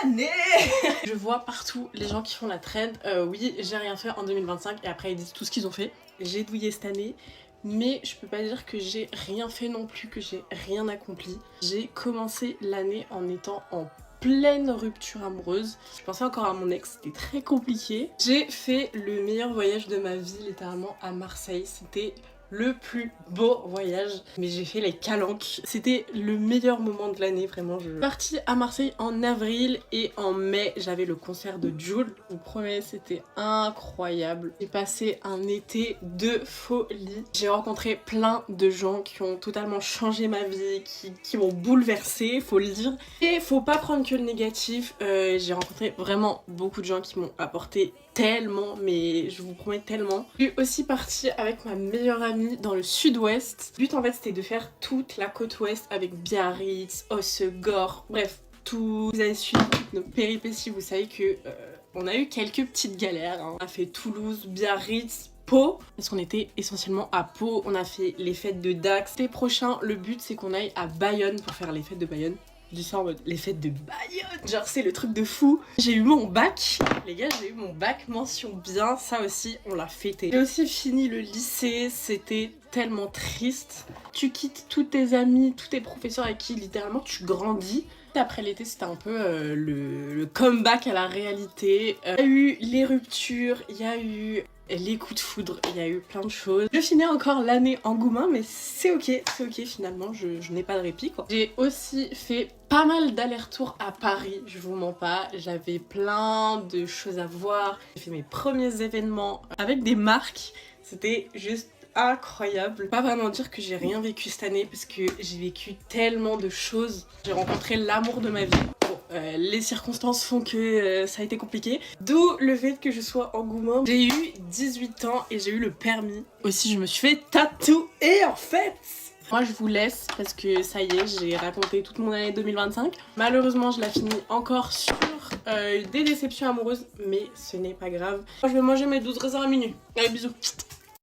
l'année. Je vois partout les gens qui font la trend. Oui, j'ai rien fait en 2025 et après ils disent tout ce qu'ils ont fait. J'ai douillé cette année. Mais je peux pas dire que j'ai rien fait non plus, que j'ai rien accompli. J'ai commencé l'année en étant en pleine rupture amoureuse. Je pensais encore à mon ex, c'était très compliqué. J'ai fait le meilleur voyage de ma vie, littéralement à Marseille. C'était le plus beau voyage, mais j'ai fait les calanques. C'était le meilleur moment de l'année, vraiment. Je suis partie à Marseille en avril et en mai, j'avais le concert de Jul. Je vous promets, c'était incroyable. J'ai passé un été de folie. J'ai rencontré plein de gens qui ont totalement changé ma vie, qui m'ont bouleversée, faut le dire. Et faut pas prendre que le négatif. J'ai rencontré vraiment beaucoup de gens qui m'ont apporté tellement, mais je vous promets tellement. Je suis aussi partie avec ma meilleure amie dans le sud-ouest. Le but en fait c'était de faire toute la côte ouest avec Biarritz, Hossegor, bref, tout. Vous avez suivi toutes nos péripéties, vous savez que on a eu quelques petites galères. Hein. On a fait Toulouse, Biarritz, Pau, parce qu'on était essentiellement à Pau. On a fait les fêtes de Dax. L'été prochain, le but c'est qu'on aille à Bayonne pour faire les fêtes de Bayonne. Je dis ça en mode les fêtes de Bayonne, genre c'est le truc de fou. J'ai eu mon bac, les gars, j'ai eu mon bac mention bien, ça aussi on l'a fêté. J'ai aussi fini le lycée, c'était tellement triste. Tu quittes tous tes amis, tous tes professeurs avec qui littéralement tu grandis. Après l'été c'était un peu le comeback à la réalité. Il y a eu les ruptures, il y a eu les coups de foudre, il y a eu plein de choses. Je finis encore l'année en Goumin, mais c'est ok finalement, je n'ai pas de répit quoi. J'ai aussi fait pas mal d'allers-retours à Paris, je vous mens pas, j'avais plein de choses à voir. J'ai fait mes premiers événements avec des marques, c'était juste incroyable. Pas vraiment dire que j'ai rien vécu cette année parce que j'ai vécu tellement de choses. J'ai rencontré l'amour de ma vie. Bon, les circonstances font que ça a été compliqué. D'où le fait que je sois en Goumin. J'ai eu 18 ans et j'ai eu le permis. Aussi, je me suis fait tatouer en fait. Moi je vous laisse parce que ça y est, j'ai raconté toute mon année 2025. Malheureusement je la finis encore sur des déceptions amoureuses, mais ce n'est pas grave. Moi je vais manger mes 12 raisins à minuit. Allez bisous.